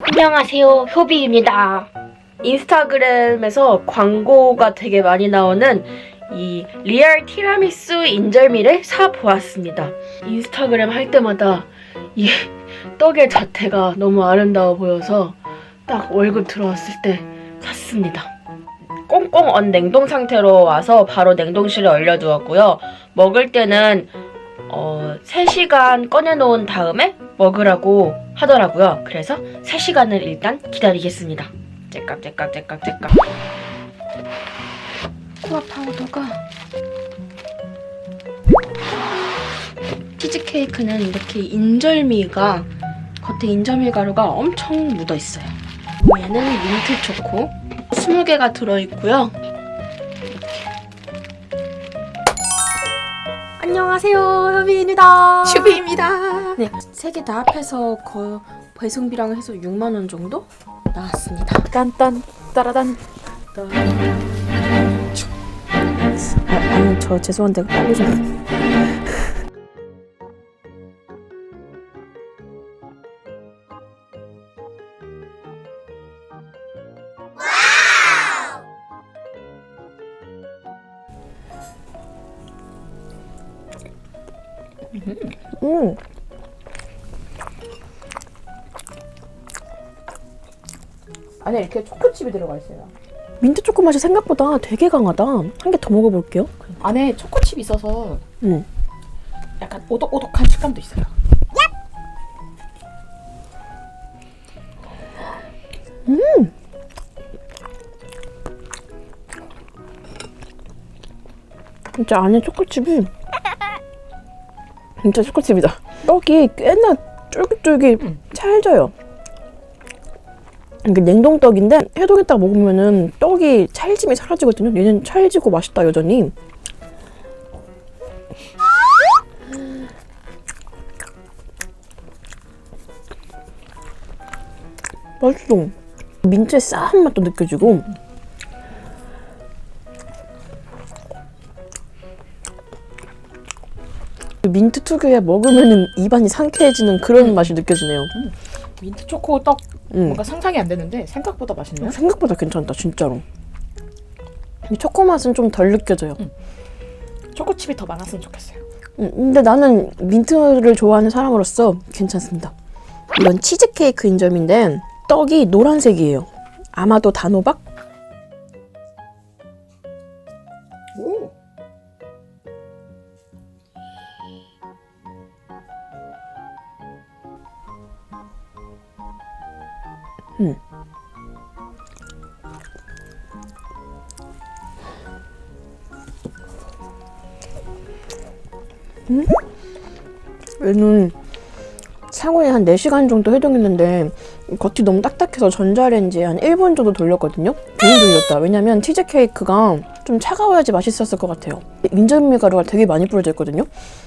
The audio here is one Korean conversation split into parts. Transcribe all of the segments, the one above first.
안녕하세요, 효비입니다. 인스타그램에서 광고가 되게 많이 나오는 이 리얼 티라미수 인절미를 사보았습니다. 인스타그램 할 때마다 이 떡의 자태가 너무 아름다워 보여서 딱 월급 들어왔을 때 샀습니다. 꽁꽁 언 냉동 상태로 와서 바로 냉동실에 얼려두었고요. 먹을 때는 3시간 꺼내놓은 다음에 먹으라고 하더라고요. 그래서 3시간을 일단 기다리겠습니다. 째깍. 코아 파우더가 치즈케이크는 이렇게 인절미가 겉에 인절미 가루가 엄청 묻어있어요. 얘는 민트 초코 20개가 들어있고요. 안녕하세요, 효비입니다. 슈비입니다. 네, 3개 다 합해서 배송비랑 해서 6만원 정도 나왔습니다. 딴딴 따라단. 아니, 저 죄송한데 빨리 좀. 안에 이렇게 초코칩이 들어가 있어요. 민트 초코 맛이 생각보다 되게 강하다. 한 개 더 먹어볼게요. 안에 초코칩이 있어서 응. 약간 오독오독한 식감도 있어요. 진짜 안에 초코칩이 진짜 초코칩이다. 떡이 꽤나 쫄깃쫄깃 찰져요. 이게 냉동떡인데 해동했다가 먹으면은 떡이 찰짐이 사라지거든요. 얘는 찰지고 맛있다 여전히. 맛있어. 민트의 싸한 맛도 느껴지고. 민트 특유의 먹으면은 입안이 상쾌해지는 그런 맛이 느껴지네요. 민트 초코 떡 뭔가 상상이 안 되는데 생각보다 맛있네요. 생각보다 괜찮다, 진짜로. 이 초코 맛은 좀 덜 느껴져요. 초코칩이 더 많았으면 좋겠어요. 근데 나는 민트를 좋아하는 사람으로서 괜찮습니다. 이건 치즈케이크 인절미인데 떡이 노란색이에요. 아마도 단호박? 오. 얘는 상온에 한 4시간 정도 해동했는데 겉이 너무 딱딱해서 전자레인지에 한 1분 정도 돌렸거든요? 괜히 돌렸다. 왜냐면 치즈케이크가 좀 차가워야지 맛있었을 것 같아요. 인절미 가루가 되게 많이 뿌려져 있거든요?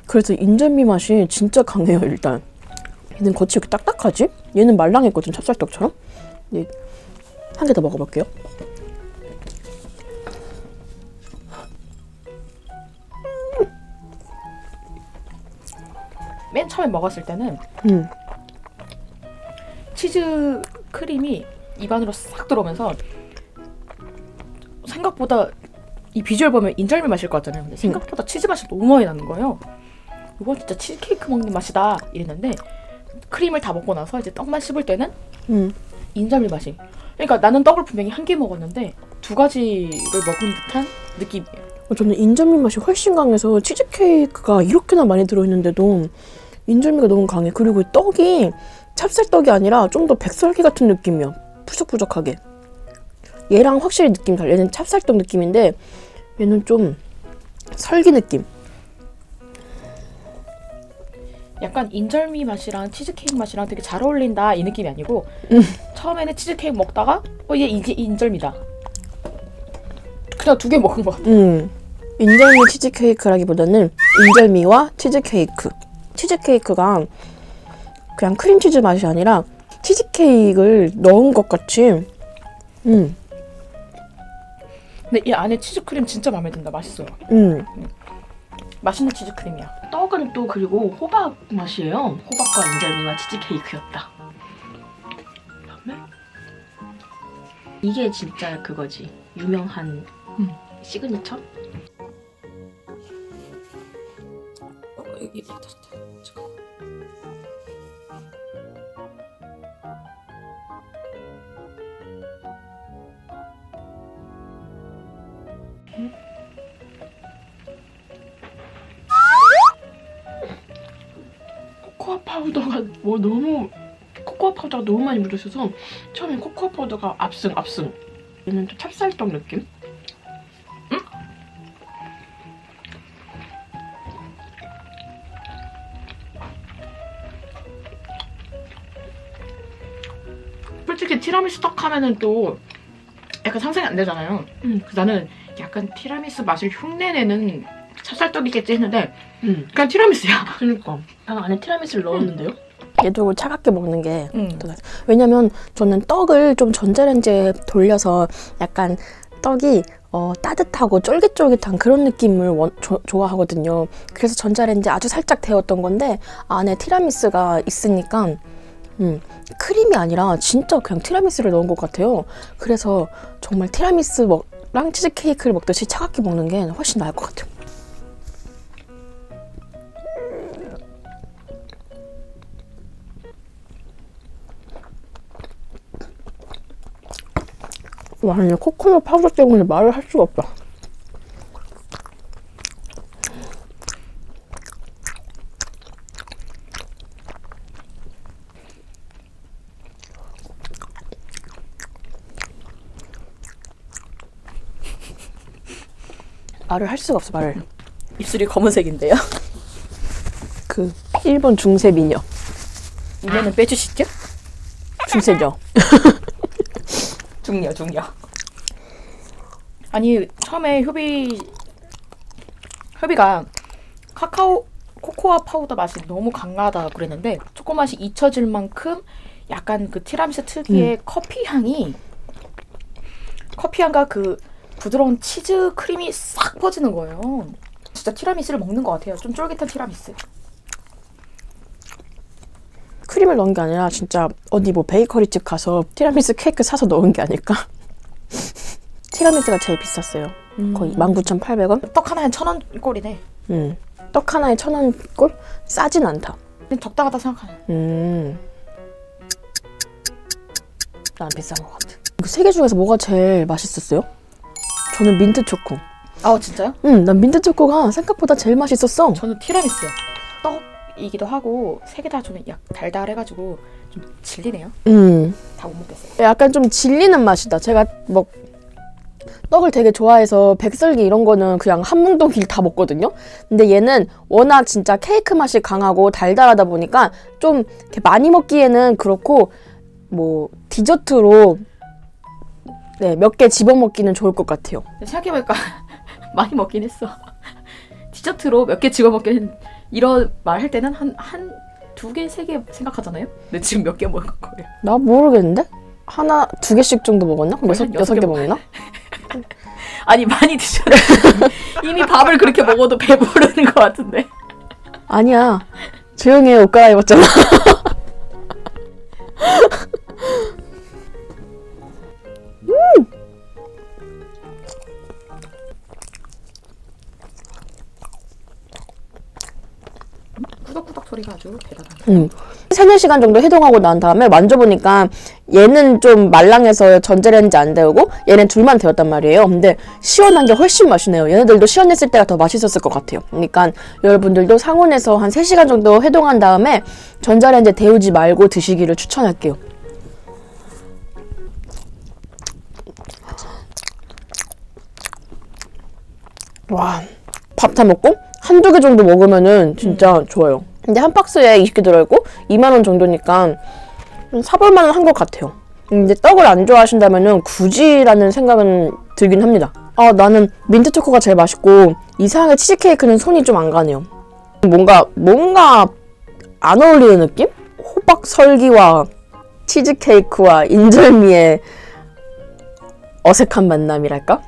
그래서 인절미 맛이 진짜 강해요, 일단. 얘는 겉이 이렇게 딱딱하지? 얘는 말랑했거든, 찹쌀떡처럼. 네, 한 개 더 먹어볼게요. 맨 처음에 먹었을 때는 음. 치즈 크림이 입안으로 싹 들어오면서 생각보다 이 비주얼 보면 인절미 맛일 것 같잖아요. 근데 생각보다 치즈 맛이 너무 많이 나는 거예요. 이건 진짜 치즈케이크 먹는 맛이다 이랬는데 크림을 다 먹고 나서 이제 떡만 씹을 때는 인절미 맛이. 그러니까 나는 떡을 분명히 한 개 먹었는데 2가지를 먹은 듯한 느낌이에요. 저는 인절미 맛이 훨씬 강해서 치즈케이크가 이렇게나 많이 들어있는데도 인절미가 너무 강해. 그리고 떡이 찹쌀떡이 아니라 좀 더 백설기 같은 느낌이야. 푸석푸석하게. 얘랑 확실히 느낌이 달라. 얘는 찹쌀떡 느낌인데 얘는 좀 설기 느낌. 약간 인절미 맛이랑 치즈케이크 맛이랑 되게 잘 어울린다 이 느낌이 아니고 처음에는 치즈케이크 먹다가 얘 이게 인절미다. 그냥 2개 먹은 것 같아. 인절미 치즈케이크라기보다는 인절미와 치즈케이크. 치즈케이크가 그냥 크림치즈 맛이 아니라 치즈케이크를 넣은 것 같이. 근데 이 안에 치즈크림 진짜 마음에 든다. 맛있어요. 맛있는 치즈크림이야. 떡은 또 그리고 호박 맛이에요. 호박과 인절미와 치즈케이크였다. 이게 진짜 그거지. 유명한 시그니처? 여기 맞았다. 잠깐만. 코코아 파우더가 코코아 파우더가 너무 많이 묻어있어서 처음에 코코아 파우더가 압승. 얘는 좀 찹쌀떡 느낌? 솔직히 티라미수 떡 하면은 또 약간 상상이 안 되잖아요. 그래서 나는 약간 티라미수 맛을 흉내내는 찹쌀떡이겠지 했는데 그냥 티라미수야. 그러니까 안에 티라미수를 넣었는데요? 얘도 차갑게 먹는 게 왜냐면 저는 떡을 좀 전자레인지에 돌려서 약간 떡이 따뜻하고 쫄깃쫄깃한 그런 느낌을 좋아하거든요. 그래서 전자레인지 아주 살짝 데웠던 건데 안에 티라미수가 있으니까 크림이 아니라 진짜 그냥 티라미수를 넣은 것 같아요. 그래서 정말 티라미수랑 치즈케이크를 먹듯이 차갑게 먹는 게 훨씬 나을 것 같아요. 와, 근데 코코넛 파우더 때문에 말을 할 수가 없다. 말을 할 수가 없어, 말을. 입술이 검은색인데요? 그 일본 중세 미녀. 이제는 빼주시죠? 중세죠. 중요. 아니 처음에 효비가 코코아 파우더 맛이 너무 강하다 그랬는데 초코 맛이 잊혀질 만큼 약간 그 티라미수 특유의 커피 향과 그 부드러운 치즈 크림이 싹 퍼지는 거예요. 진짜 티라미수를 먹는 것 같아요. 좀 쫄깃한 티라미수. 크림을 넣은 게 아니라 진짜 어디 뭐 베이커리집 가서 티라미수 케이크 사서 넣은 게 아닐까? 티라미수가 제일 비쌌어요. 거의 19,800원? 떡 하나에 1,000원 꼴이네. 떡 하나에 1,000원 꼴? 싸진 않다. 적당하다 생각하네. 난 비싼 것 같아. 그 세 개 중에서 뭐가 제일 맛있었어요? 저는 민트 초코. 아 진짜요? 난 민트 초코가 생각보다 제일 맛있었어. 저는 티라미수요. 떡이기도 하고 세 개 다 저는 약 달달해가지고 좀 질리네요. 다 못 먹겠어요. 약간 좀 질리는 맛이다. 제가 떡을 되게 좋아해서 백설기 이런 거는 그냥 한 뭉덩이 다 먹거든요. 근데 얘는 워낙 진짜 케이크 맛이 강하고 달달하다 보니까 좀 이렇게 많이 먹기에는 그렇고 뭐 디저트로 몇 개 집어먹기는 좋을 것 같아요. 생각해보니까 많이 먹긴 했어. 디저트로 몇 개 집어먹긴 이런 말 할 때는 한 2개, 3개 생각하잖아요? 근데 지금 몇 개 먹은 거예요? 나 모르겠는데? 하나, 2개씩 정도 먹었나? 그럼 6개 먹나? 아니 많이 드셨는데 이미 밥을 그렇게 먹어도 배부르는 것 같은데. 아니야. 조용히 해, 옷 갈아입었잖아. 꾸덕꾸덕 소리가 아주 대단하다. 3-4시간 정도 해동하고 난 다음에 만져보니까 얘는 좀 말랑해서 전자레인지 안 데우고 얘는 둘만 데웠단 말이에요. 근데 시원한 게 훨씬 맛있네요. 얘네들도 시원했을 때가 더 맛있었을 것 같아요. 그러니까 여러분들도 상온에서 한 3시간 정도 해동한 다음에 전자레인지 데우지 말고 드시기를 추천할게요. 와, 밥 다 먹고 한두 개 정도 먹으면은 진짜 좋아요. 근데 한 박스에 20개 들어있고 2만 원 정도니까 사볼만 한 것 같아요. 근데 떡을 안 좋아하신다면은 굳이라는 생각은 들긴 합니다. 나는 민트 초코가 제일 맛있고 이상하게 치즈케이크는 손이 좀 안 가네요. 뭔가 안 어울리는 느낌? 호박 설기와 치즈케이크와 인절미의 어색한 만남이랄까?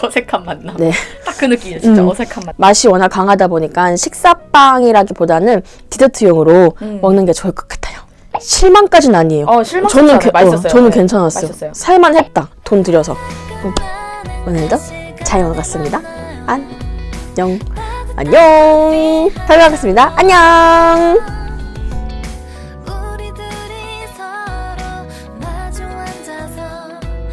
어색한 만남. 네. 딱 그 느낌이에요. 진짜 어색한 만남. 맛이 워낙 강하다 보니까 식사빵이라기보다는 디저트용으로 먹는 게 좋을 것 같아요. 실망까지는 아니에요. 실망스럽지 않아요. 맛있었어요. 저는 네, 괜찮았어요. 맛있었어요. 살만했다. 돈 들여서. 오늘도 잘 먹었습니다. 안녕. 잘 먹었습니다. 안녕.